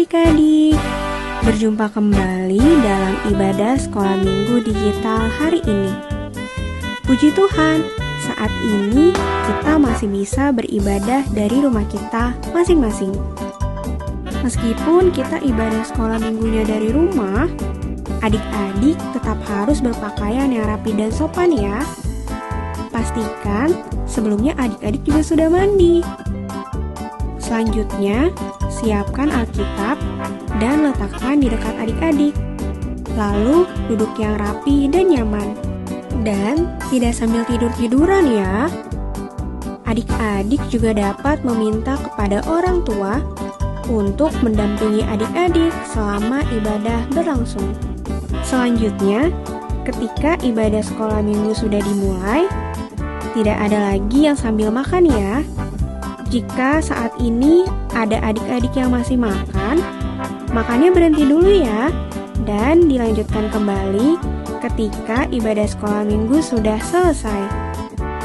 adik-adik, berjumpa kembali dalam ibadah sekolah minggu digital hari ini. Puji Tuhan, saat ini kita masih bisa beribadah dari rumah kita masing-masing. Meskipun kita ibadah sekolah minggunya dari rumah, adik-adik tetap harus berpakaian yang rapi dan sopan ya. Pastikan sebelumnya adik-adik juga sudah mandi. Selanjutnya, siapkan Alkitab dan letakkan di dekat adik-adik. Lalu, duduk yang rapi dan nyaman. Dan tidak sambil tidur-tiduran ya. Adik-adik juga dapat meminta kepada orang tua untuk mendampingi adik-adik selama ibadah berlangsung. Selanjutnya, ketika ibadah sekolah minggu sudah dimulai, tidak ada lagi yang sambil makan ya. Jika saat ini ada adik-adik yang masih makan, makannya berhenti dulu ya, dan dilanjutkan kembali ketika ibadah sekolah minggu sudah selesai.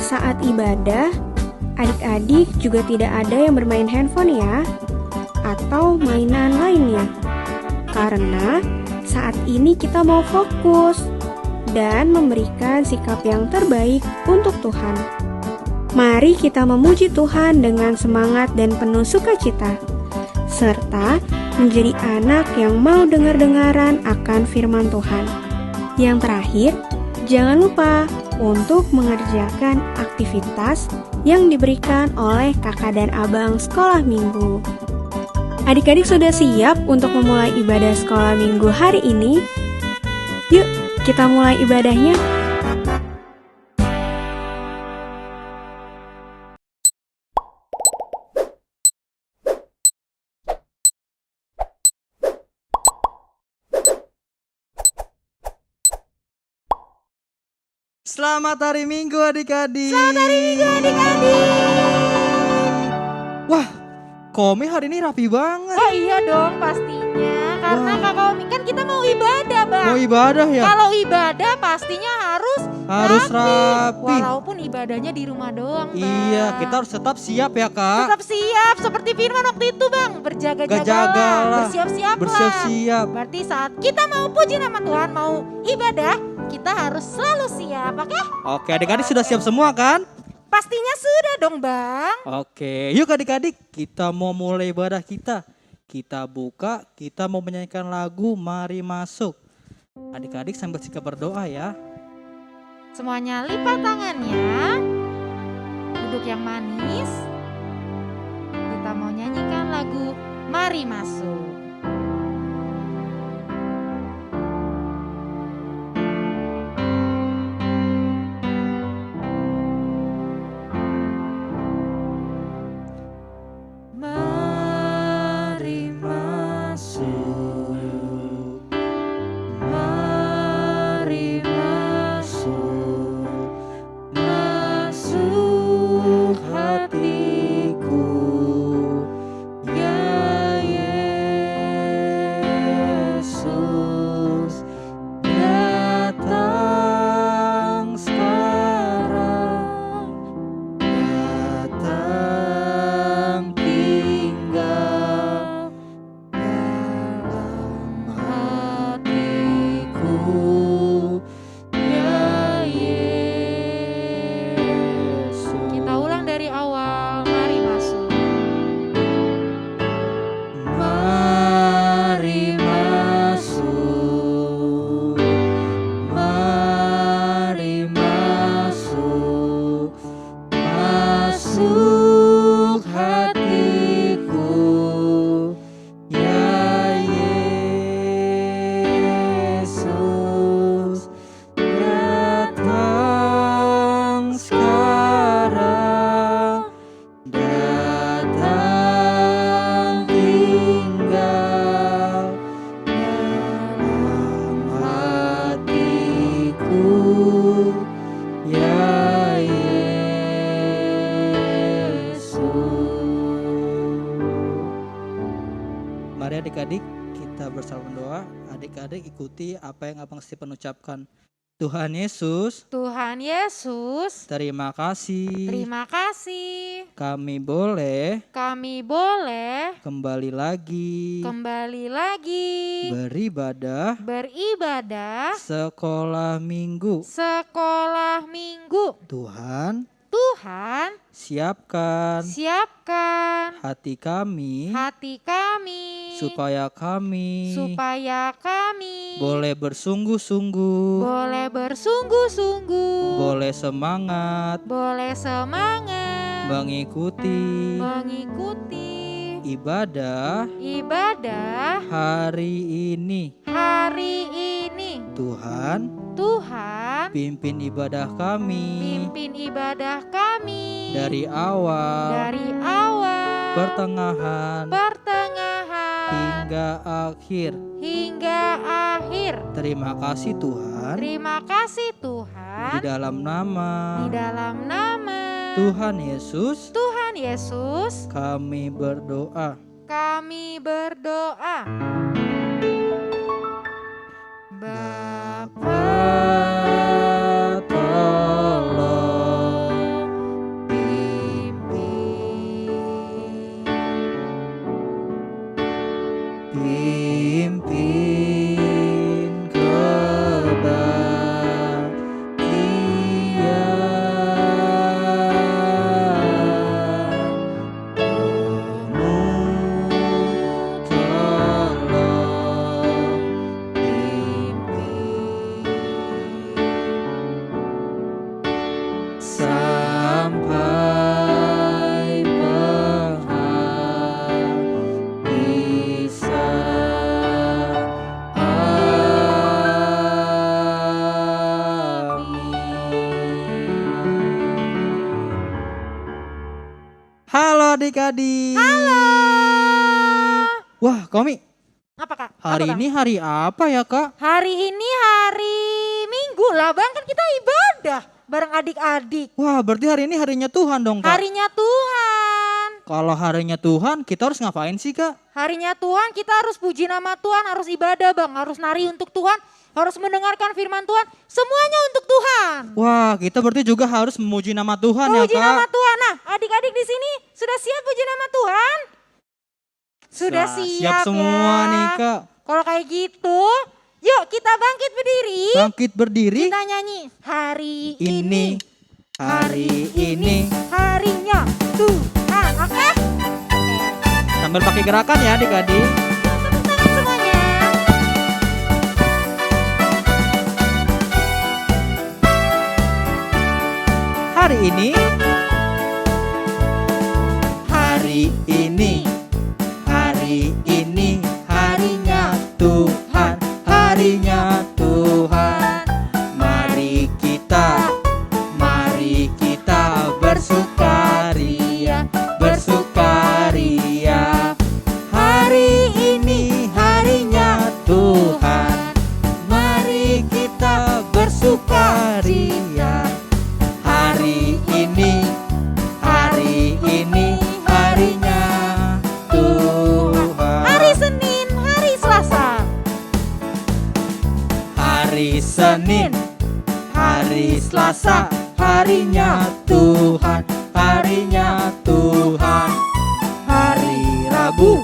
Saat ibadah, adik-adik juga tidak ada yang bermain handphone ya, atau mainan lainnya. Karena saat ini kita mau fokus dan memberikan sikap yang terbaik untuk Tuhan. Mari kita memuji Tuhan dengan semangat dan penuh sukacita, serta menjadi anak yang mau dengar-dengaran akan firman Tuhan. Yang terakhir, jangan lupa untuk mengerjakan aktivitas yang diberikan oleh kakak dan abang sekolah minggu. Adik-adik sudah siap untuk memulai ibadah sekolah minggu hari ini? Yuk, kita mulai ibadahnya. Selamat hari Minggu adik-adik. Selamat hari Minggu adik-adik. Wah, Komi hari ini rapi banget. Oh iya dong pastinya. Karena Wah. Kakak Omi kan kita mau ibadah bang. Mau ibadah ya? Kalau ibadah pastinya harus rapi. Walaupun ibadahnya di rumah doang bang. Iya, kita harus tetap siap ya kak. Tetap siap seperti firman waktu itu bang. Berjaga-jagalah, Berjaga-jagalah, bersiap-siaplah. Bersiap-siap. Berarti saat kita mau puji nama Tuhan, mau ibadah, kita harus selalu siap, oke? Oke, adik-adik sudah siap semua kan? Pastinya sudah dong bang. Oke, yuk adik-adik, kita mau mulai ibadah kita. Kita buka, kita mau menyanyikan lagu Mari Masuk. Adik-adik sambil sikap berdoa ya. Semuanya lipat tangannya, duduk yang manis. Kita mau nyanyikan lagu Mari Masuk. Mari masuk, mari masuk, masuk hatiku, ya Yesus, datang sekarang, datang tinggal dalam hatiku, ya Yesus. Kita ulang dari awal, mari masuk. Mari masuk, mari masuk, masuk hatiku, ya Yesus, datang sekarang, datang tinggal dalam hatiku, ya Yesus. Mari adik-adik kita bersama berdoa. Adik-adik ikuti apa yang Abang Stephen ucapkan. Tuhan Yesus, Tuhan Yesus, terima kasih. terima kasih. Kami boleh Kami boleh kembali lagi beribadah sekolah minggu. sekolah minggu. Tuhan, Siapkan hati kami hati kami supaya kami boleh boleh bersungguh-sungguh, boleh semangat mengikuti ibadah hari ini. Tuhan, pimpin ibadah kami dari awal, pertengahan, hingga akhir. Terima kasih Tuhan. Di dalam nama Tuhan Yesus, kami berdoa. Bapa tolong pimpin sampai Halo adik-adik. Wah, Komi, Apa Kak? hari Apa, Bang? ini hari apa ya, Kak? Hari ini hari Minggu lah Bang, kan kita ibadah bareng adik-adik. Wah, berarti hari ini harinya Tuhan dong, Kak. Harinya Tuhan. Kalau harinya Tuhan, kita harus ngapain sih, Kak? Harinya Tuhan kita harus puji nama Tuhan, harus ibadah Bang, harus nari untuk Tuhan, harus mendengarkan firman Tuhan, semuanya untuk Tuhan. Wah, kita berarti juga harus memuji nama Tuhan ya, Puji Kak. nama Tuhan. Nah, adik-adik di sini sudah siap puji nama Tuhan? Sudah siap semua ya. nih, Kak. Kalau kayak gitu, yuk kita bangkit berdiri. Bangkit berdiri. Kita nyanyi hari Ini, hari ini. harinya Tuhan. Oke? Sambil pakai gerakan ya adik-adik. Tepuk tangan semuanya. Hari ini. Hari ini. Hari ini harinya Tuhan. Harinya Tuhan. Mari kita bersukaria. Bersukaria. Hari ini harinya Tuhan. Mari kita bersukaria. Hari ini harinya Tuhan. Hari Senin, hari Selasa. Hari Senin, hari Selasa, harinya Tuhan. Harinya Tuhan. Hari Rabu,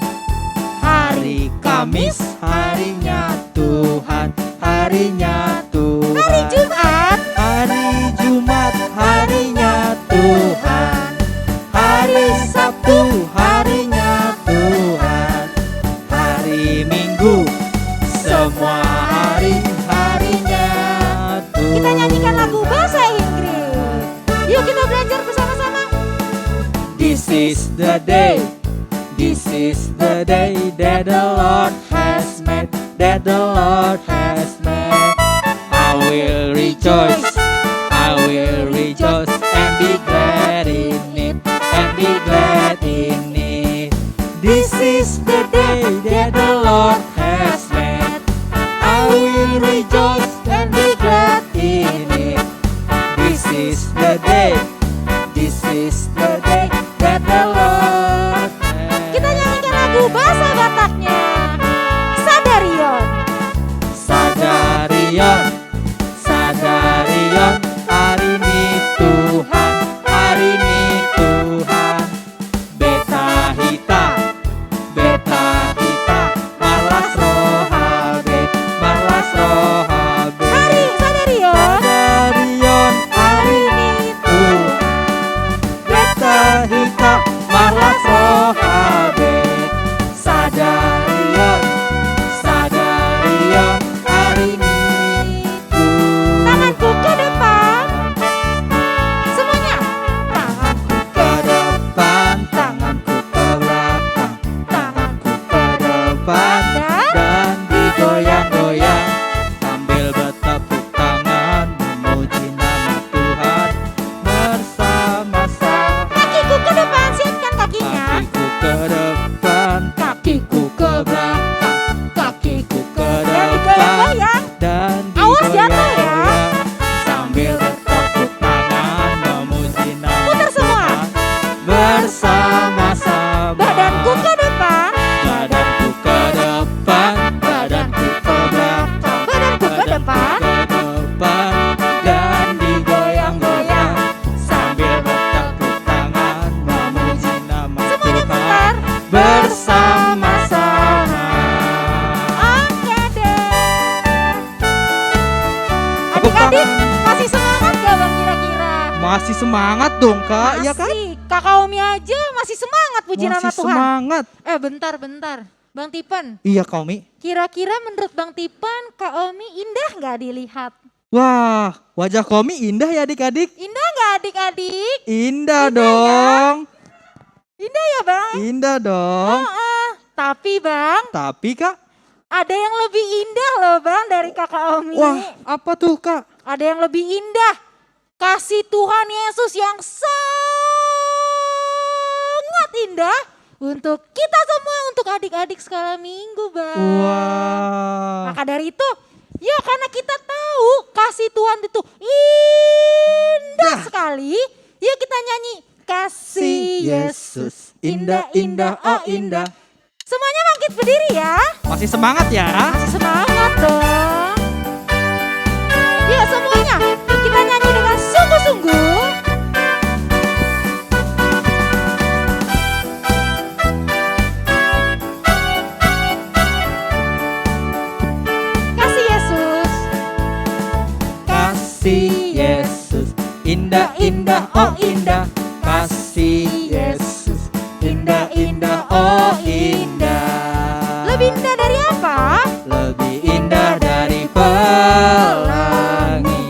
hari Kamis, harinya Tuhan. Harinya Tuhan. Hari Jumat, Hari Jumat, harinya Tuhan. Hari Sabtu, harinya Tuhan. Hari Minggu, semua hari harinya Tuhan. kita nyanyikan lagu bahasa Inggris. Yuk kita belajar bersama-sama. This is the day that the Lord has made, that the Lord has made. I will rejoice and be glad in it, and be glad in it. This is the day that the Lord has made. I will rejoice and be glad in it. This is the day that the Lord has. Kita nyanyikan lagu bahasa Bataknya. Sadarion. Sadarion, semangat dong Kak, ya kan? Masih, Kakak Omi aja masih semangat puji nama Masih Tuhan. semangat. Bentar. Bang Tipen, Iya Kak Omi. kira-kira menurut Bang Tipen, Kak Omi indah nggak dilihat? Wah, wajah Kak Omi indah ya adik-adik. Indah nggak adik-adik? Indah dong. Indah ya Bang? Indah dong. Tapi Bang, Tapi Kak, ada yang lebih indah loh Bang dari Kakak Omi. wah apa tuh Kak? Ada yang lebih indah. Kasih Tuhan Yesus yang sangat indah untuk kita semua, untuk adik-adik skala minggu Bang. Wah. Maka dari itu, ya karena kita tahu kasih Tuhan itu indah sekali, ya kita nyanyi kasih Yesus indah-indah, oh indah. Semuanya bangkit berdiri ya. Masih semangat ya? Masih semangat dong. Ya semuanya, kita nyanyi dengan sungguh-sungguh. Kasih Yesus. Kasih Yesus indah-indah, oh indah. Kasih Yesus indah-indah, oh indah. Lebih indah dari apa? Lebih indah dari pelangi,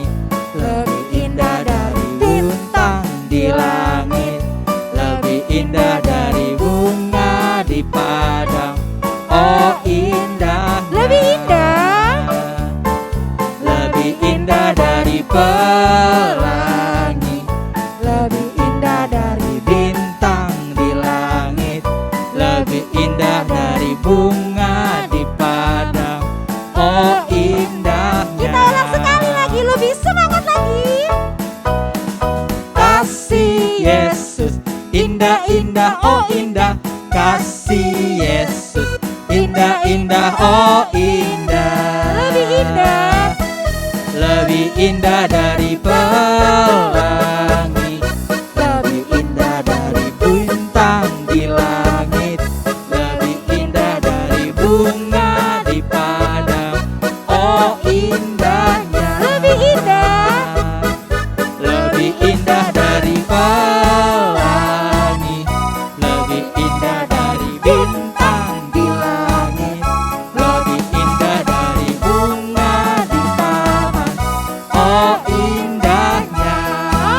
lebih indah dari bintang di langit, lebih indah dari bunga di padang. Oh indah, Lebih indah. lebih indah dari pelangi, Lebih indah dari bintang di langit, lebih indah dari bunga di padang. Oh indahnya. Kita ulang sekali lagi, lebih semangat lagi. Kasih Yesus indah-indah, oh indah. Kasih Yesus indah-indah, oh indah. Lebih indah. Lebih indah dari pelangi, lebih indah dari bintang di langit, lebih indah dari bunga di padang. Oh indahnya. Lebih indah. Lebih indah dari pelangi, lebih indah dari bintang di langit, lebih indah dari bunga di taman. Oh indahnya.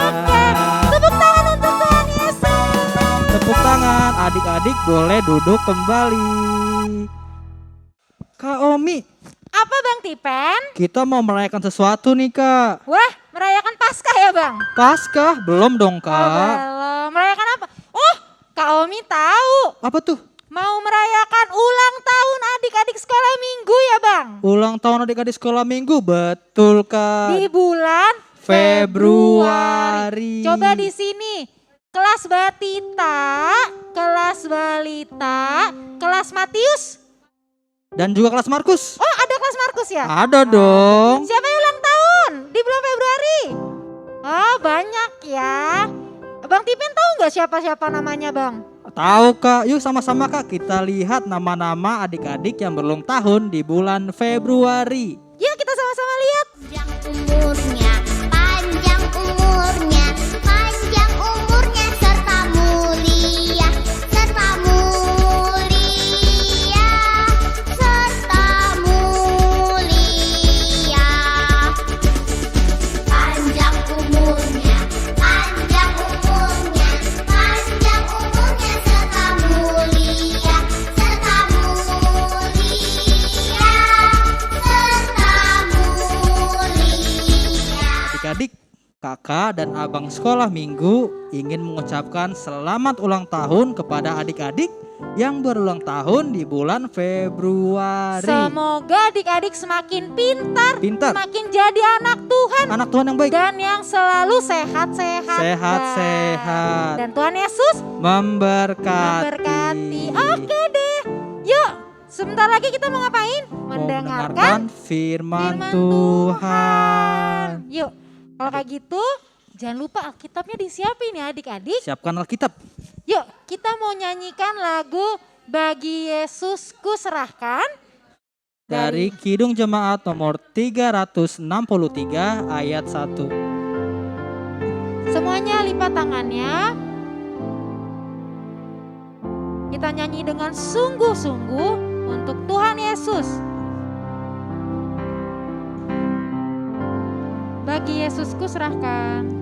Oke, tepuk tangan untuk Tuhan Yesus. Tepuk tangan, adik-adik boleh duduk kembali. Kak Omi, Apa Bang Tipen? kita mau merayakan sesuatu nih Kak. Wah, merayakan Paskah ya Bang? Paskah? Belum dong Oh, Kak. belum. Merayakan apa? Oh, Kak Omi tahu. Apa tuh? Mau merayakan ulang tahun adik-adik sekolah minggu ya Bang? Ulang tahun adik-adik sekolah minggu, betul Kak. Di bulan Februari. Coba di sini. Kelas Batita, kelas Balita, kelas Matius. Dan juga kelas Markus. Oh, ada kelas Markus ya? Ada dong. Siapa yang ulang tahun di bulan Februari? Oh, banyak ya. Bang Tipen tahu nggak siapa-siapa namanya Bang? Tahu Kak, yuk sama-sama Kak kita lihat nama-nama adik-adik yang berulang tahun di bulan Februari. Yuk kita sama-sama lihat. Panjang umurnya, panjang umurnya serta mulia, serta mulia, serta mulia. Panjang umurnya, panjang umurnya, panjang umurnya serta mulia, serta mulia, serta mulia. Adik-adik, kakak dan abang sekolah minggu ingin mengucapkan selamat ulang tahun kepada adik-adik yang berulang tahun di bulan Februari. Semoga adik-adik semakin pintar, Pintar. semakin jadi anak Tuhan. Anak Tuhan yang baik. Dan yang selalu sehat-sehat. Sehat-sehat. Dan Tuhan Yesus Memberkati. memberkati. Oke deh. Yuk, sebentar lagi kita mau ngapain? Mau Mendengarkan firman firman Tuhan. Yuk, kalau kayak gitu jangan lupa Alkitabnya disiapin ya adik-adik. Siapkan Alkitab. Yuk, kita mau nyanyikan lagu Bagi Yesus Ku Serahkan. Dari Kidung Jemaat nomor 363 ayat 1. Semuanya kedua tangannya. Kita nyanyi dengan sungguh-sungguh untuk Tuhan Yesus. Bagi Yesus ku serahkan.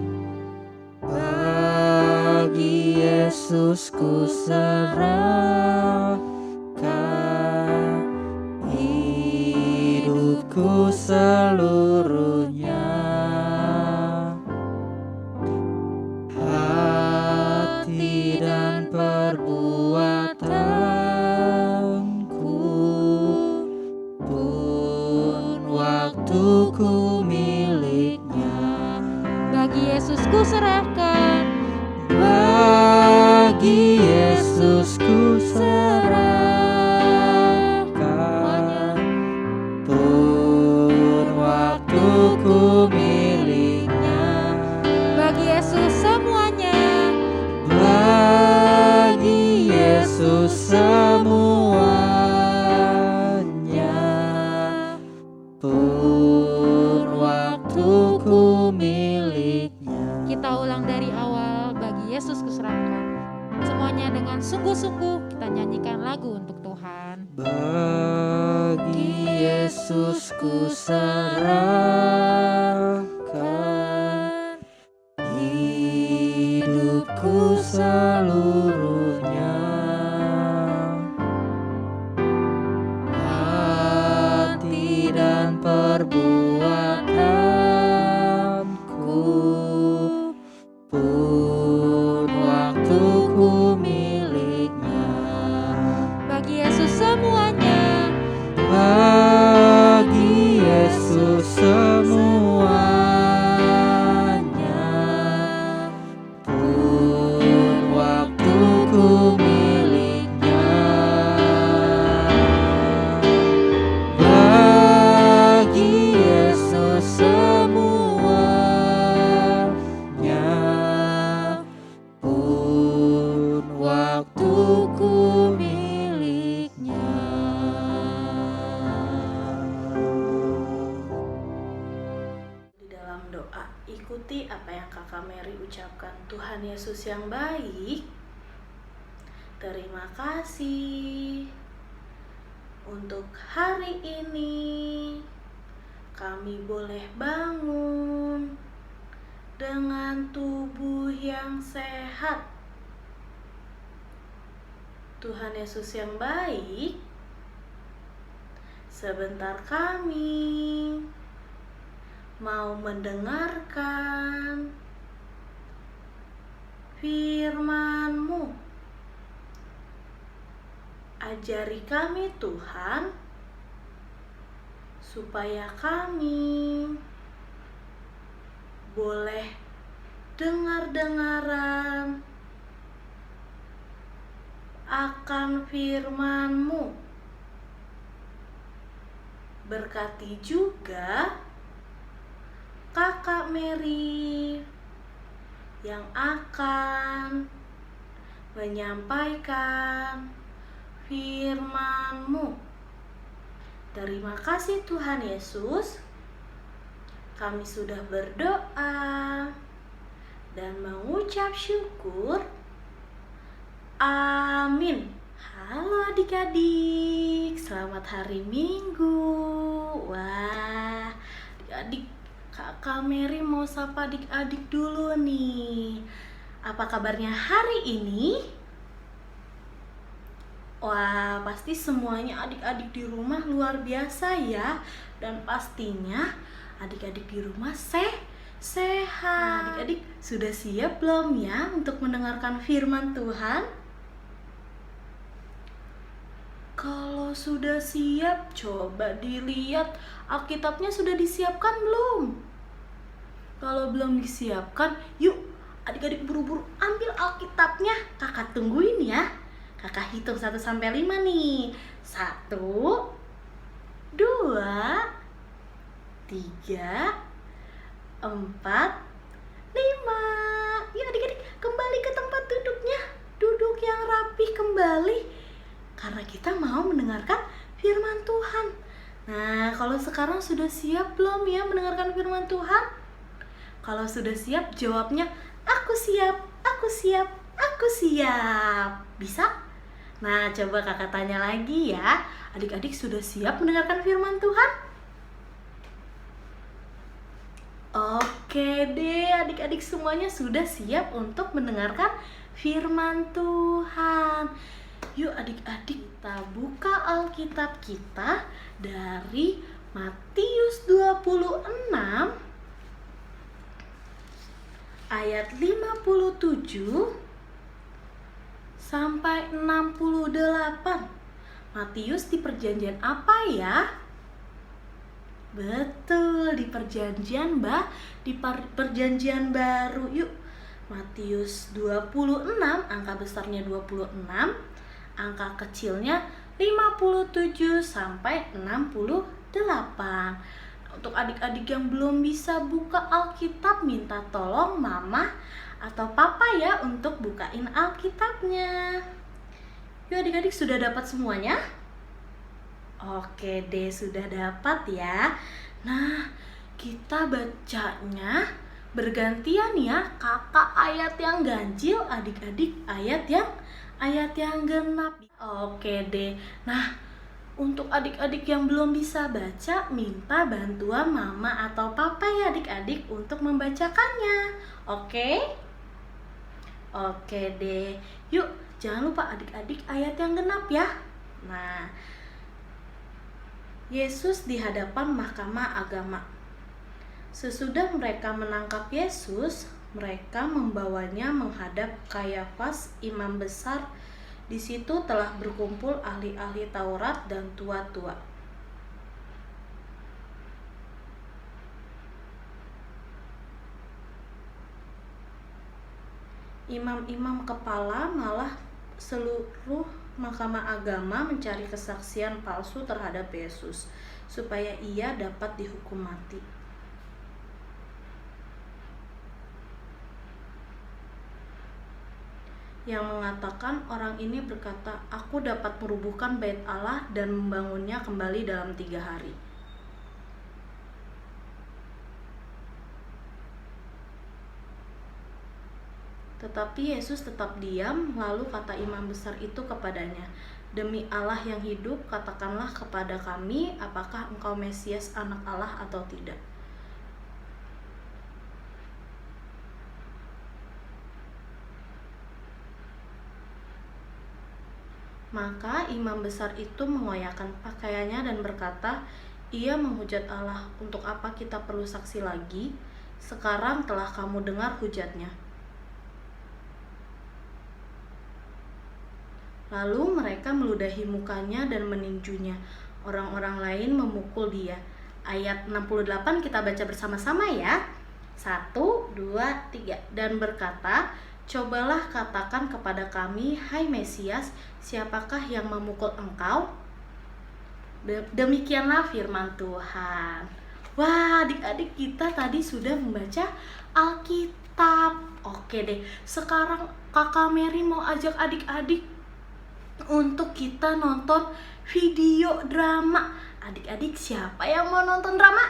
Bagi Yesus ku serahkan hidupku seluruhnya, hati dan perbuatanku pun waktuku miliknya. Bagi Yesus ku serahkan. Bagi Yesus ku serahkan, pun waktuku miliknya. Bagi Yesus semuanya. Bagi Yesus semuanya, pun waktuku miliknya. Kita ulang dari awal. Bagi Yesus ku serahkan. Semuanya dengan sungguh-sungguh kita nyanyikan lagu untuk Tuhan. Bagi Yesus ku serahkan hidupku seluruhnya, hati dan perbuatanku pun waktuku miliknya. Bagi Yesus semuanya. Bagi Yesus semuanya, pun waktuku miliknya. Bagi Yesus semuanya, pun waktuku miliknya. Di dalam doa, ikuti apa yang Kakak Mary ucapkan. Tuhan Yesus yang baik, terima kasih untuk hari ini. Kami boleh bangun dengan tubuh yang sehat. Tuhan Yesus yang baik, sebentar kami mau mendengarkan firman-Mu. Ajari kami Tuhan, supaya kami boleh dengar-dengaran akan firman-Mu. Berkati juga Kakak Mary yang akan menyampaikan firman-Mu. Terima kasih Tuhan Yesus. Kami sudah berdoa dan mengucap syukur. Amin. Halo adik-adik, selamat hari Minggu. Wah, adik-adik, Kakak Mary mau sapa adik-adik dulu nih. Apa kabarnya hari ini? Wah, pasti semuanya adik-adik di rumah luar biasa ya. Dan pastinya adik-adik di rumah sehat. Nah, adik-adik sudah siap belum ya untuk mendengarkan firman Tuhan? Kalau sudah siap, coba dilihat Alkitabnya sudah disiapkan belum? Kalau belum disiapkan, yuk adik-adik buru-buru ambil Alkitabnya. Kakak tungguin ya. Kakak hitung 1 sampai 5 nih. 1, 2, 3, 4, 5. Yuk adik-adik kembali ke tempat duduknya. Duduk yang rapi kembali. Karena kita mau mendengarkan firman Tuhan. Nah, kalau sekarang sudah siap belum ya mendengarkan firman Tuhan? Kalau sudah siap, jawabnya Aku siap, aku siap, aku siap. Bisa? Nah, coba kakak tanya lagi ya. Adik-adik sudah siap mendengarkan firman Tuhan? Oke deh, adik-adik semuanya sudah siap untuk mendengarkan firman Tuhan. Yuk adik-adik, kita buka Alkitab kita dari Matius 26 ayat 57 sampai 68. Matius di perjanjian apa ya? Betul, di perjanjian perjanjian baru. Yuk, Matius 26, angka besarnya 26, angka kecilnya 57 sampai 68. Untuk adik-adik yang belum bisa buka Alkitab, minta tolong mama atau papa ya untuk bukain Alkitabnya. Yuk adik-adik, sudah dapat semuanya? Oke deh, sudah dapat ya. Nah, kita bacanya bergantian ya. Kakak ayat yang ganjil, adik-adik ayat yang genap. Oke deh. Nah, untuk adik-adik yang belum bisa baca, minta bantuan mama atau papa ya adik-adik untuk membacakannya. Oke? Oke deh. Yuk, jangan lupa adik-adik ayat yang genap ya. Nah, Yesus di hadapan mahkamah agama. Sesudah mereka menangkap Yesus, mereka membawanya menghadap Kayafas, imam besar. Di situ telah berkumpul ahli-ahli Taurat dan tua-tua. Imam-imam kepala malah seluruh mahkamah agama mencari kesaksian palsu terhadap Yesus supaya ia dapat dihukum mati. Yang mengatakan orang ini berkata, "Aku dapat merubuhkan bait Allah dan membangunnya kembali dalam 3 hari." Tetapi Yesus tetap diam, lalu kata imam besar itu kepadanya, "Demi Allah yang hidup, katakanlah kepada kami, apakah engkau Mesias, anak Allah atau tidak?" Maka imam besar itu mengoyakkan pakaiannya dan berkata, "Ia menghujat Allah, untuk apa kita perlu saksi lagi? Sekarang telah kamu dengar hujatnya." Lalu mereka meludahi mukanya dan meninjunya. Orang-orang lain memukul dia. Ayat 68 kita baca bersama-sama ya. 1, 2, 3. Dan berkata, "Cobalah katakan kepada kami, hai Mesias, siapakah yang memukul engkau?" Demikianlah firman Tuhan. Wah, adik-adik kita tadi sudah membaca Alkitab. Oke deh, sekarang Kakak Mary mau ajak adik-adik untuk kita nonton video drama. Adik-adik siapa yang mau nonton drama?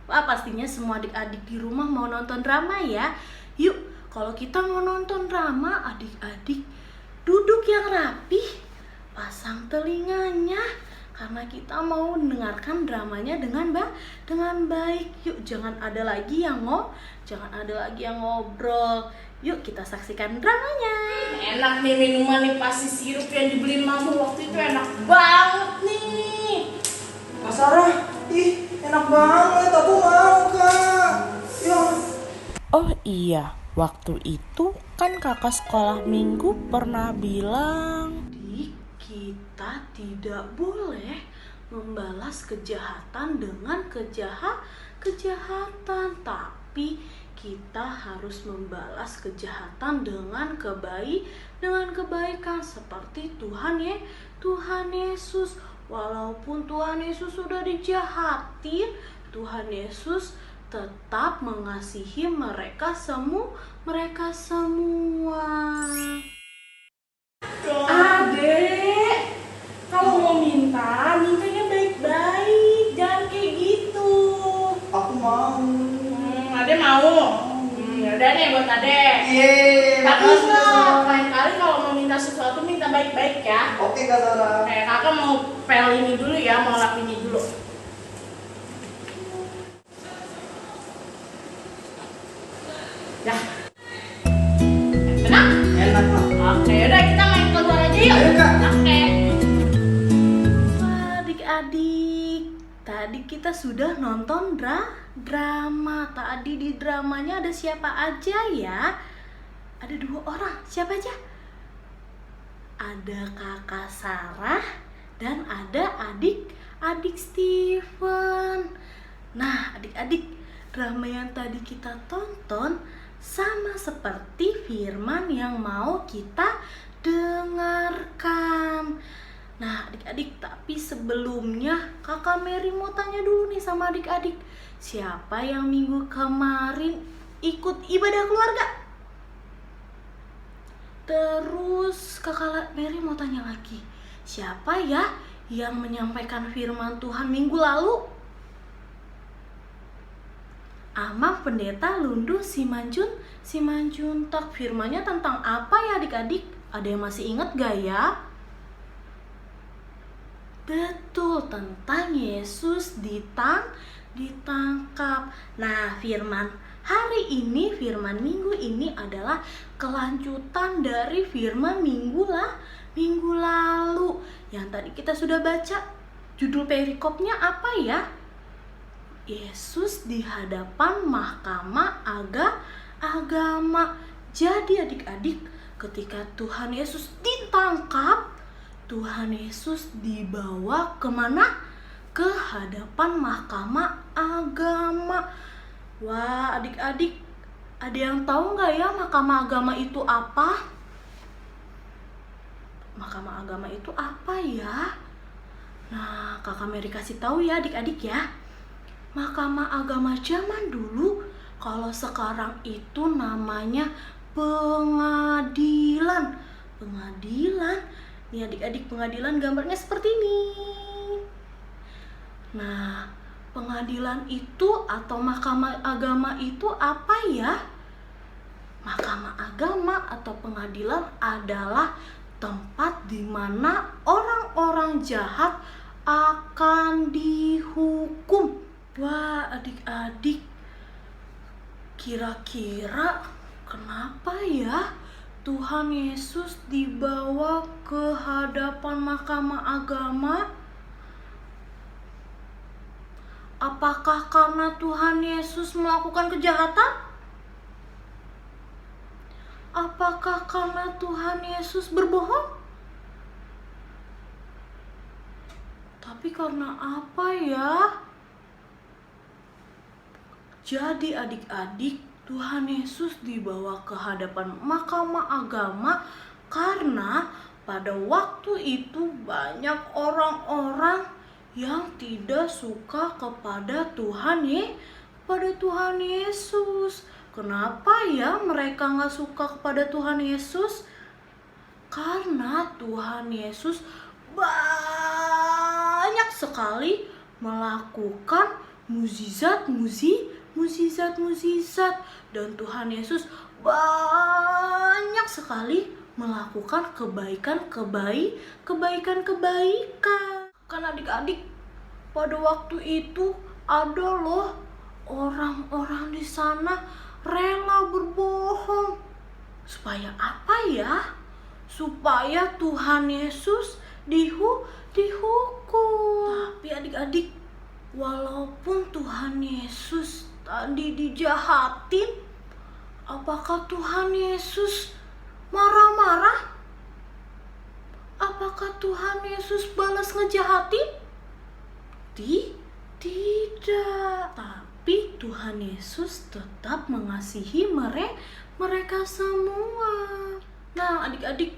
Wah, pastinya semua adik-adik di rumah mau nonton drama ya. Yuk, kalau kita mau nonton drama, adik-adik duduk yang rapih, pasang telinganya, karena kita mau mendengarkan dramanya dengan baik. Yuk, jangan ada lagi yang ngobrol. Yuk kita saksikan dramanya. Enak nih minuman nih, pasti sirup yang dibeliin mama waktu itu enak banget nih. Kak Sarah, ih enak banget, aku mau Kak. Ya. Oh iya, waktu itu kan kakak sekolah minggu pernah bilang, Kita tidak boleh membalas kejahatan dengan kejahatan, tapi kita harus membalas kejahatan dengan kebaikan seperti Tuhan Yesus. Walaupun Tuhan Yesus sudah dijahatin, Tuhan Yesus tetap mengasihi mereka semua. Adek, kalau mau mintanya baik-baik, jangan kayak gitu. Aku mau. Adek mau? Yaudah nih, buat baik-baik ya. Oke Kak Zara. Oke, kakak mau pel ini dulu ya, mau lap ini dulu. Ya. Enak? Enak Kak. Oke, udah kita main keluar aja yuk. Ayo, Kak. Oke. Wah, adik-adik, tadi kita sudah nonton drama. Tadi di dramanya ada siapa aja ya? Ada 2 orang, siapa aja? Ada kakak Sarah dan ada adik Steven. Nah, adik-adik, drama yang tadi kita tonton sama seperti firman yang mau kita dengarkan. Nah, adik-adik, tapi sebelumnya Kakak Mary mau tanya dulu nih sama adik-adik. Siapa yang minggu kemarin ikut ibadah keluarga? Terus Kakak Mary mau tanya lagi. Siapa ya yang menyampaikan firman Tuhan minggu lalu? Amang Pendeta Lundu Simanjuntak. Firmannya tentang apa ya adik-adik? Ada yang masih ingat gak ya? Betul, tentang Yesus ditangkap. Nah, firman hari ini, firman minggu ini adalah kelanjutan dari firman minggu lalu yang tadi kita sudah baca. Judul perikopnya apa ya? Yesus di hadapan mahkamah agama. Jadi adik-adik, ketika Tuhan Yesus ditangkap, Tuhan Yesus dibawa kemana? Ke hadapan mahkamah agama. Wah, adik-adik, ada yang tahu nggak ya mahkamah agama itu apa? Mahkamah agama itu apa ya? Nah, Kakak Mary kasih tahu ya adik-adik ya. Mahkamah agama zaman dulu, kalau sekarang itu namanya pengadilan. Pengadilan, nih adik-adik, pengadilan gambarnya seperti ini. Nah, pengadilan itu atau mahkamah agama itu apa ya? Mahkamah agama atau pengadilan adalah tempat di mana orang-orang jahat akan dihukum. Wah, adik-adik, kira-kira kenapa ya Tuhan Yesus dibawa ke hadapan mahkamah agama? Apakah karena Tuhan Yesus melakukan kejahatan? Apakah karena Tuhan Yesus berbohong? Tapi karena apa ya? Jadi adik-adik, Tuhan Yesus dibawa ke hadapan mahkamah agama karena pada waktu itu banyak orang-orang yang tidak suka kepada Tuhan Yesus. Kenapa ya mereka nggak suka kepada Tuhan Yesus? Karena Tuhan Yesus banyak sekali melakukan mukjizat dan Tuhan Yesus banyak sekali melakukan kebaikan. Kan adik-adik, pada waktu itu ada loh orang-orang di sana rela berbohong. Supaya apa ya? Supaya Tuhan Yesus dihukum. Tapi adik-adik, walaupun Tuhan Yesus tadi dijahatin, apakah Tuhan Yesus marah-marah? Apakah Tuhan Yesus balas ngejahatin? Tidak. Tapi Tuhan Yesus tetap mengasihi mereka semua. Nah, adik-adik,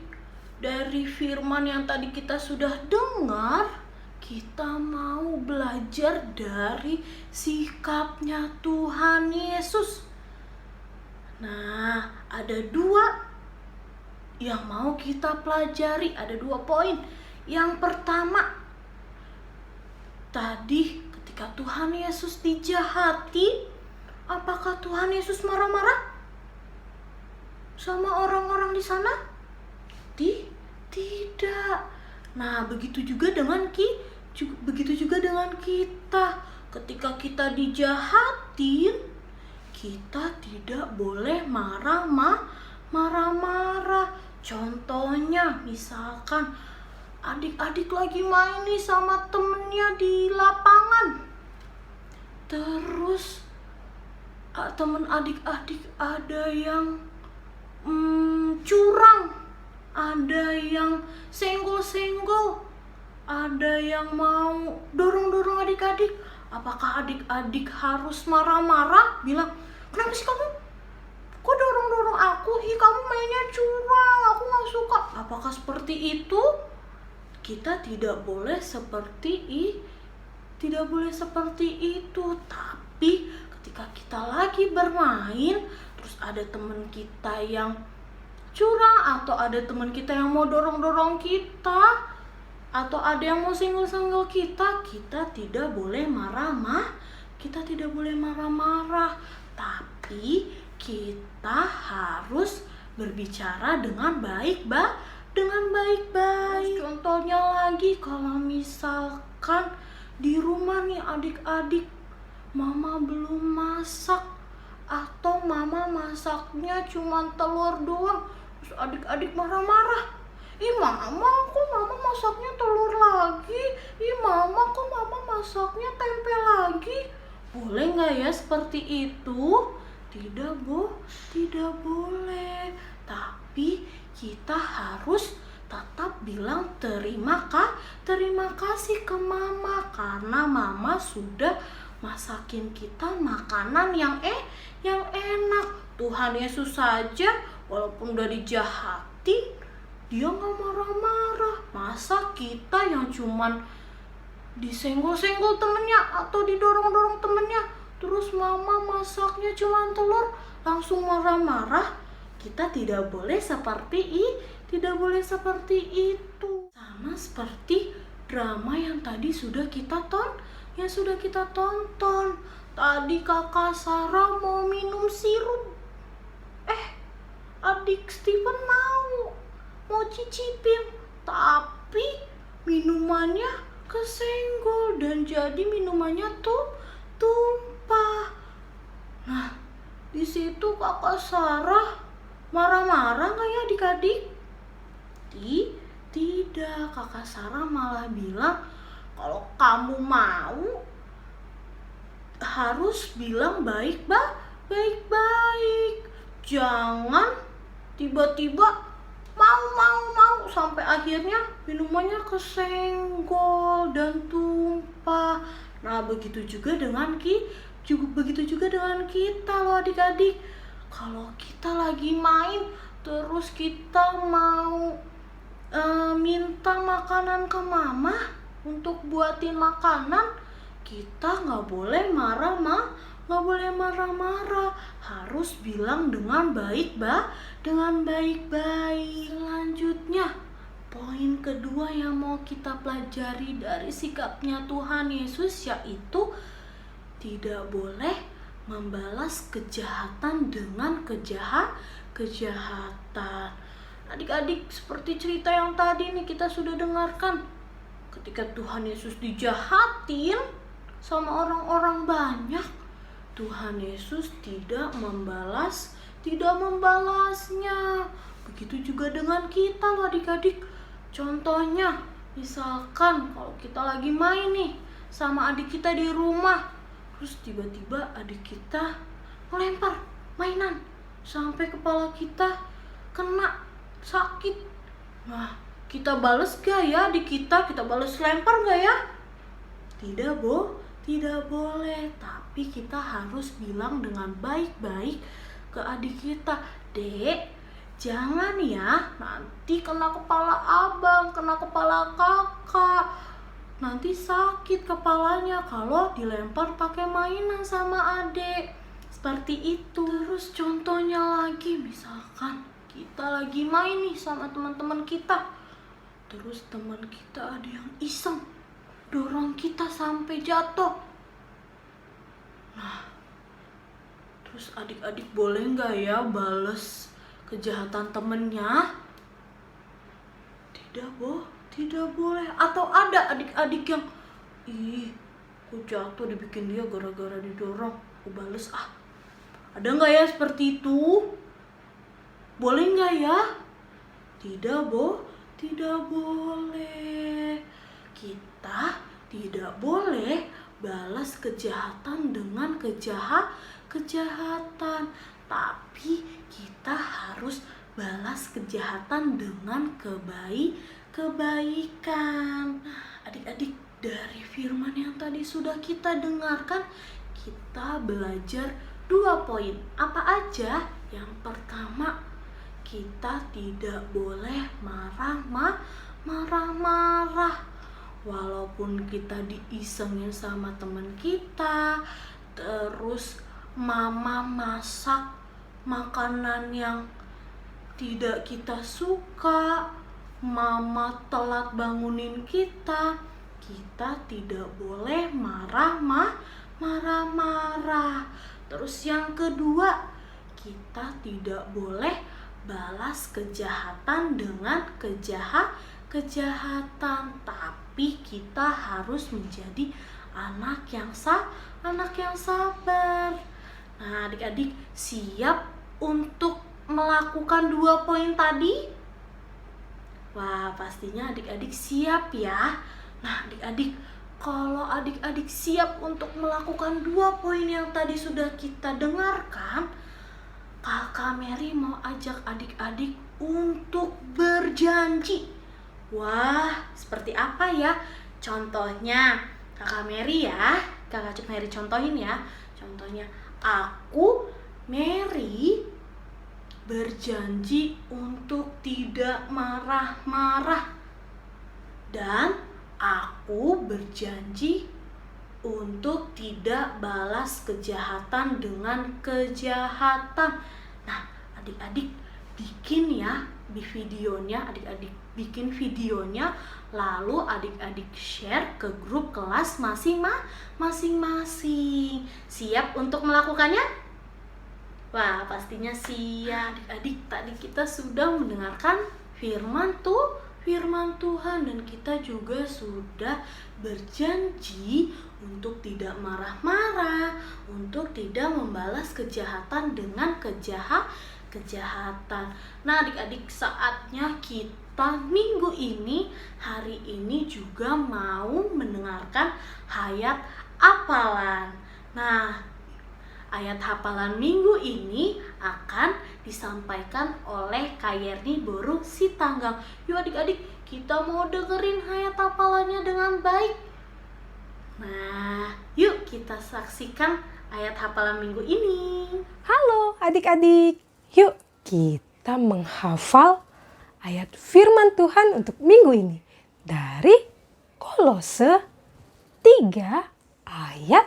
dari firman yang tadi kita sudah dengar, kita mau belajar dari sikapnya Tuhan Yesus. Nah, ada 2 yang mau kita pelajari, ada 2 poin. Yang pertama, tadi ketika Tuhan Yesus dijahati, apakah Tuhan Yesus marah-marah sama orang-orang di sana? Tidak. tidak. Nah, begitu juga dengan kita. Ketika kita dijahatin, kita tidak boleh marah-marah. Contohnya, misalkan adik-adik lagi main nih sama temennya di lapangan. Terus temen adik-adik ada yang curang, ada yang senggol-senggol, ada yang mau dorong-dorong adik-adik. Apakah adik-adik harus marah-marah? Bilang, kenapa sih kamu? Kok dorong-dorong aku? Ih, kamu mainnya curang, aku gak suka. Apakah seperti itu? Kita tidak boleh seperti itu. Tapi ketika kita lagi bermain, terus ada teman kita yang curang, atau ada teman kita yang mau dorong-dorong kita, atau ada yang mau senggol-senggol kita tidak boleh marah-marah. Tapi kita harus berbicara dengan baik-baik. Contohnya lagi, kalau misalkan di rumah nih adik-adik, mama belum masak, atau mama masaknya cuma telur doang, terus adik-adik marah-marah. Ih mama, kok mama masaknya telur lagi? Ih mama, kok mama masaknya tempe lagi? Boleh nggak ya seperti itu? Tidak boleh. Tapi kita harus tetap bilang terima kasih ke mama, karena mama sudah masakin kita makanan yang enak. Tuhan Yesus saja walaupun udah dijahatin, dia nggak marah-marah. Masa kita yang cuman disenggol-senggol temennya atau didorong-dorong temennya, terus mama masaknya cuma telur, langsung marah-marah? Kita tidak boleh seperti itu. Sama seperti drama yang tadi sudah kita tonton. Tadi kakak Sarah mau minum sirup, adik Steven mau cicipin, tapi minumannya kesenggol dan jadi minumannya tumpah. Nah, di situ kakak Sarah marah-marah nggak ya adik-adik? Tidak, kakak Sarah malah bilang, kalau kamu mau harus bilang baik-baik. Jangan tiba-tiba mau sampai akhirnya minumannya kesenggol dan tumpah. Nah, begitu juga dengan kita loh adik-adik. Kalau kita lagi main terus kita mau minta makanan ke mama untuk buatin makanan, kita nggak boleh marah-marah, harus bilang dengan baik-baik. Selanjutnya, poin kedua yang mau kita pelajari dari sikapnya Tuhan Yesus, yaitu tidak boleh membalas kejahatan dengan kejahatan. Adik-adik, seperti cerita yang tadi nih kita sudah dengarkan, ketika Tuhan Yesus dijahatin sama orang-orang banyak, Tuhan Yesus tidak membalasnya. Begitu juga dengan kita loh adik-adik. Contohnya, misalkan kalau kita lagi main nih sama adik kita di rumah, terus tiba-tiba adik kita melempar mainan sampai kepala kita kena sakit. Nah, kita bales gak ya adik kita? Kita bales lempar gak ya? Tidak boleh. Tapi kita harus bilang dengan baik-baik ke adik kita, Dek, jangan ya, nanti kena kepala abang, kena kepala kakak, nanti sakit kepalanya kalau dilempar pakai mainan sama adek. Seperti itu. Terus contohnya lagi, misalkan kita lagi main nih sama teman-teman kita, terus teman kita ada yang iseng dorong kita sampai jatuh. Nah, terus adik-adik boleh nggak ya bales kejahatan temennya? tidak boleh. Atau ada adik-adik yang, ih, aku jatuh dibikin dia gara-gara didorong, aku bales ah. Ada nggak ya seperti itu? Boleh nggak ya? Tidak boleh. Kita tidak boleh balas kejahatan dengan kejahatan. Tapi kita harus balas kejahatan dengan kebaikan. Adik-adik, dari firman yang tadi sudah kita dengarkan, kita belajar 2 poin. Apa aja? Yang pertama, kita tidak boleh marah-marah. Walaupun kita diisengin sama teman kita, terus mama masak makanan yang tidak kita suka, mama telat bangunin kita tidak boleh marah-marah. Terus yang kedua, kita tidak boleh balas kejahatan dengan kejahatan, tapi kita harus menjadi anak yang sabar. Nah, adik-adik siap untuk melakukan 2 poin tadi? Wah, pastinya adik-adik siap ya. Nah, adik-adik, kalau adik-adik siap untuk melakukan 2 poin yang tadi sudah kita dengarkan, Kakak Mary mau ajak adik-adik untuk berjanji. Wah, seperti apa ya? Contohnya, Kakak Mary ya. Kakak Mary contohin ya. Contohnya, aku Mary berjanji untuk tidak marah-marah. Dan aku berjanji untuk tidak balas kejahatan dengan kejahatan. Nah, adik-adik bikin ya videonya, adik-adik bikin videonya, lalu adik-adik share ke grup kelas masing-masing. Siap untuk melakukannya? Wah, pastinya siap. Adik-adik, tadi kita sudah mendengarkan firman Tuhan, dan kita juga sudah berjanji untuk tidak marah-marah, untuk tidak membalas kejahatan dengan kejahatan. Nah, adik-adik, saatnya kita minggu ini, hari ini juga mau mendengarkan ayat hafalan. Nah, ayat hafalan minggu ini akan disampaikan oleh Kak Yerni Boru Sitanggang. Yuk adik-adik, kita mau dengerin ayat hafalannya dengan baik. Nah, yuk kita saksikan ayat hafalan minggu ini. Halo adik-adik, yuk kita menghafal ayat firman Tuhan untuk minggu ini dari Kolose 3 ayat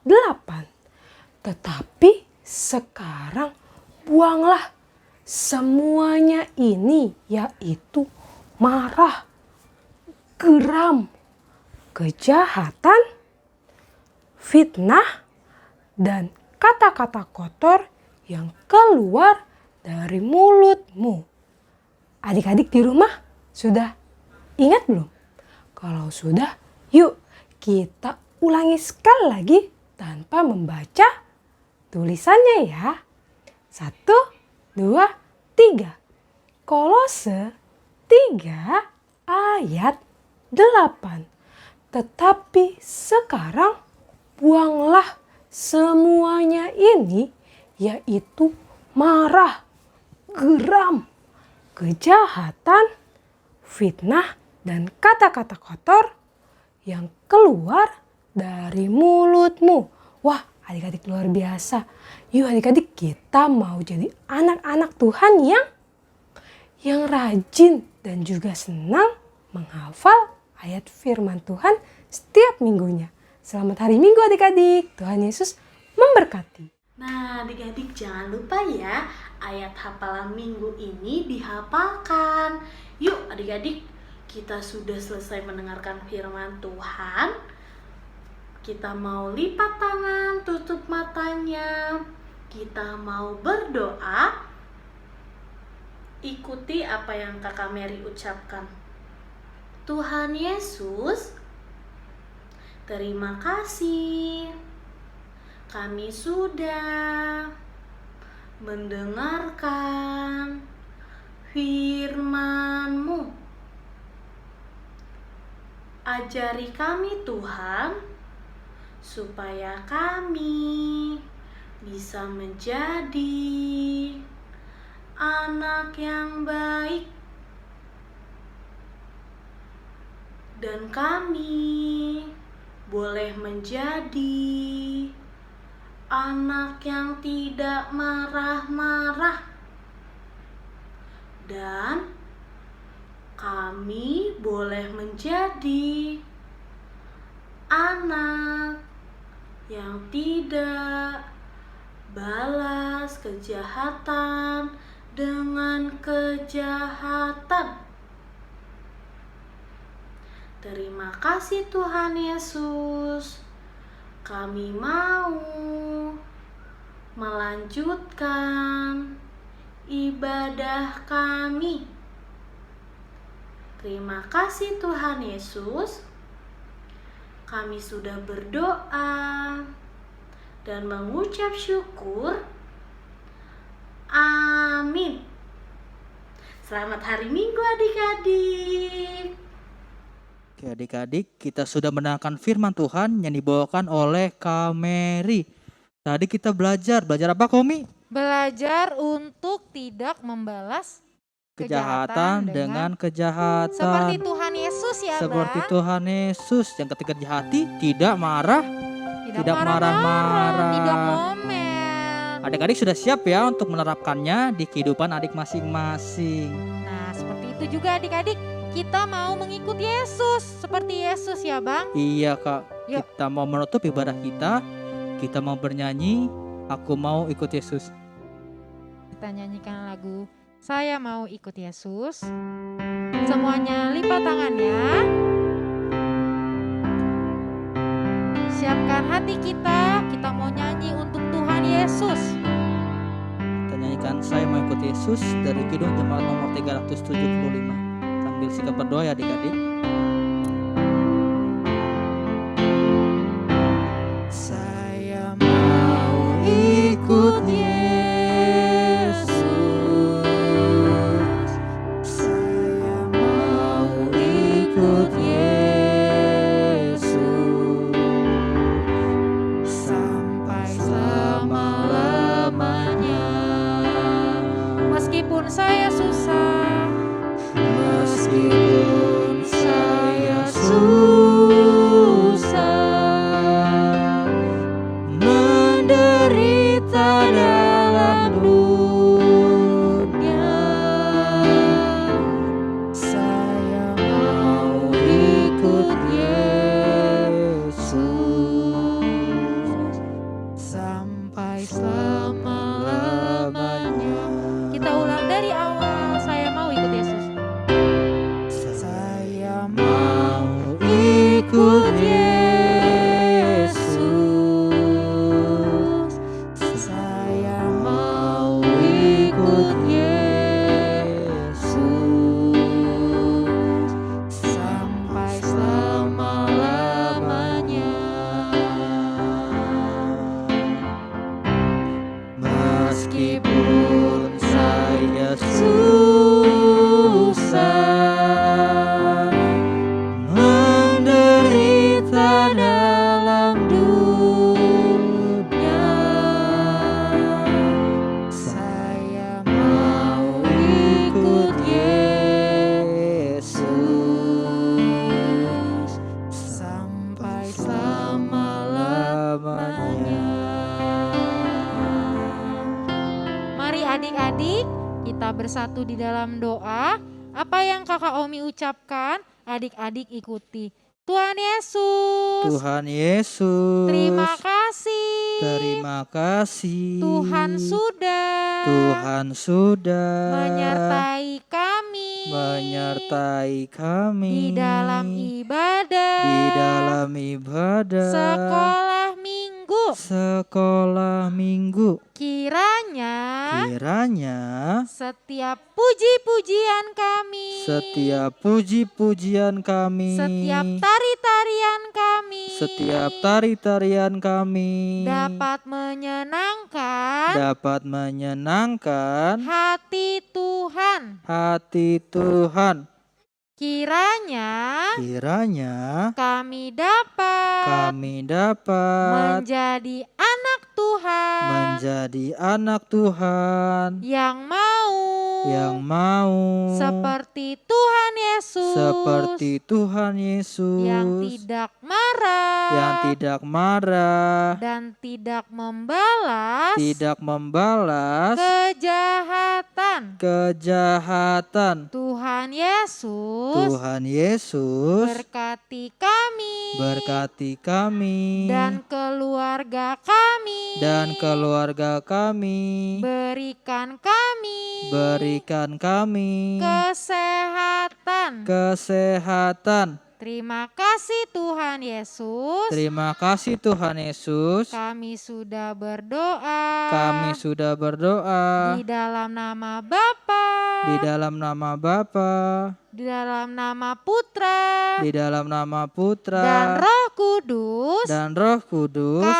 8. Tetapi sekarang buanglah semuanya ini, yaitu marah, geram, kejahatan, fitnah, dan kata-kata kotor yang keluar dari mulutmu. Adik-adik di rumah sudah ingat belum? Kalau sudah, yuk kita ulangi sekali lagi tanpa membaca tulisannya ya. 1, 2, 3. Kolose 3 ayat 8. Tetapi sekarang buanglah semuanya ini, yaitu marah, geram, kejahatan, fitnah, dan kata-kata kotor yang keluar dari mulutmu. Wah, adik-adik luar biasa. Yuk adik-adik, kita mau jadi anak-anak Tuhan yang rajin dan juga senang menghafal ayat firman Tuhan setiap minggunya. Selamat hari Minggu adik-adik. Tuhan Yesus memberkati. Nah, adik-adik jangan lupa ya, ayat hafalan minggu ini dihafalkan. Yuk adik-adik, kita sudah selesai mendengarkan firman Tuhan. Kita mau lipat tangan, tutup matanya. Kita mau berdoa. Ikuti apa yang Kakak Mary ucapkan. Tuhan Yesus, terima kasih. Kami sudah mendengarkan firman-Mu. Ajari kami Tuhan, supaya kami bisa menjadi anak yang baik. Dan kami boleh menjadi anak yang tidak marah-marah. Dan kami boleh menjadi anak yang tidak balas kejahatan dengan kejahatan. Terima kasih Tuhan Yesus. Kami mau melanjutkan ibadah kami. Terima kasih Tuhan Yesus. Kami sudah berdoa dan mengucap syukur. Amin. Selamat hari Minggu adik-adik. Oke adik-adik, kita sudah mendengarkan firman Tuhan yang dibawakan oleh Kak Mary. Tadi kita belajar apa Komi? Belajar untuk tidak membalas Kejahatan dengan kejahatan. seperti Tuhan Yesus ya, Seperti Bang. Tuhan Yesus yang ketika di hati tidak marah, tidak marah-marah, tidak marah-marah. ngomel. Adik-adik sudah siap ya untuk menerapkannya di kehidupan adik masing-masing. Nah, seperti itu juga adik-adik. Kita mau mengikuti Yesus seperti Yesus ya, Bang. Iya Kak, Yuk. kita mau menutup ibadah kita mau bernyanyi, aku mau ikut Yesus. Kita nyanyikan lagu Saya Mau Ikut Yesus. Semuanya lipat tangannya. Siapkan hati kita mau nyanyi untuk Tuhan Yesus. Kita nyanyikan Saya Mau Ikut Yesus dari Kidung Jemaat nomor 375. Sambil sikap berdoa ya adik-adik. Saya mau ikut Yesus. Saya mau ikut Yesus sampai selama-lamanya. Meskipun saya susah, Meskipun saya susah menderita dalam dunia, saya mau ikut Yesus sampai selama-lamanya. kita ulang dari awal. Saya mau ikut Yesus. Saya mau ikut Yesus. Saya mau ikut Yesus sampai selama-lamanya. Meskipun saya susah menderita dalam dunia, saya mau ikut Yesus sampai selama-lamanya. Mari adik-adik, kita bersatu di dalam doa. Apa yang Kakak Omi ucapkan, adik-adik ikuti. Tuhan Yesus, Tuhan Yesus, terima kasih. terima kasih. Tuhan sudah menyertai kami di dalam ibadah sekolah Sekolah minggu. Kiranya Kiranya setiap puji-pujian kami, setiap puji-pujian kami, setiap tari-tarian kami, setiap tari-tarian kami dapat menyenangkan hati Tuhan. Kiranya Kiranya kami dapat menjadi anak Tuhan yang mau seperti Tuhan Yesus yang tidak marah dan tidak membalas kejahatan. Tuhan Yesus berkati kami dan keluarga kami, berikan kami kesehatan. Terima kasih Tuhan Yesus. Kami sudah berdoa. Di dalam nama Bapa. Di dalam nama Putra. Dan Roh Kudus.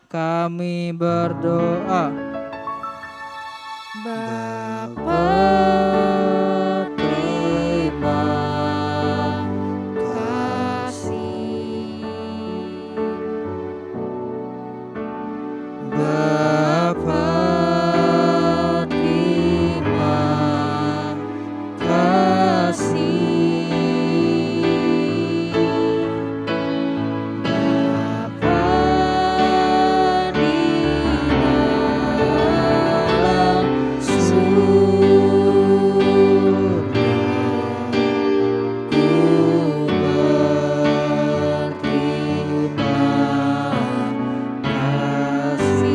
Kami berdoa. Bapa, terima kasih. Bapa, terima kasih. Bapa di dalam surga, ku berterima kasih.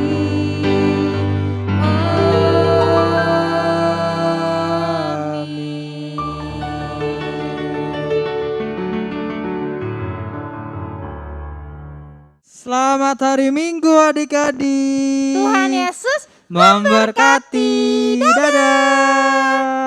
Amin. Selamat hari Minggu adik-adik. Tuhan Yesus memberkati. Dadah.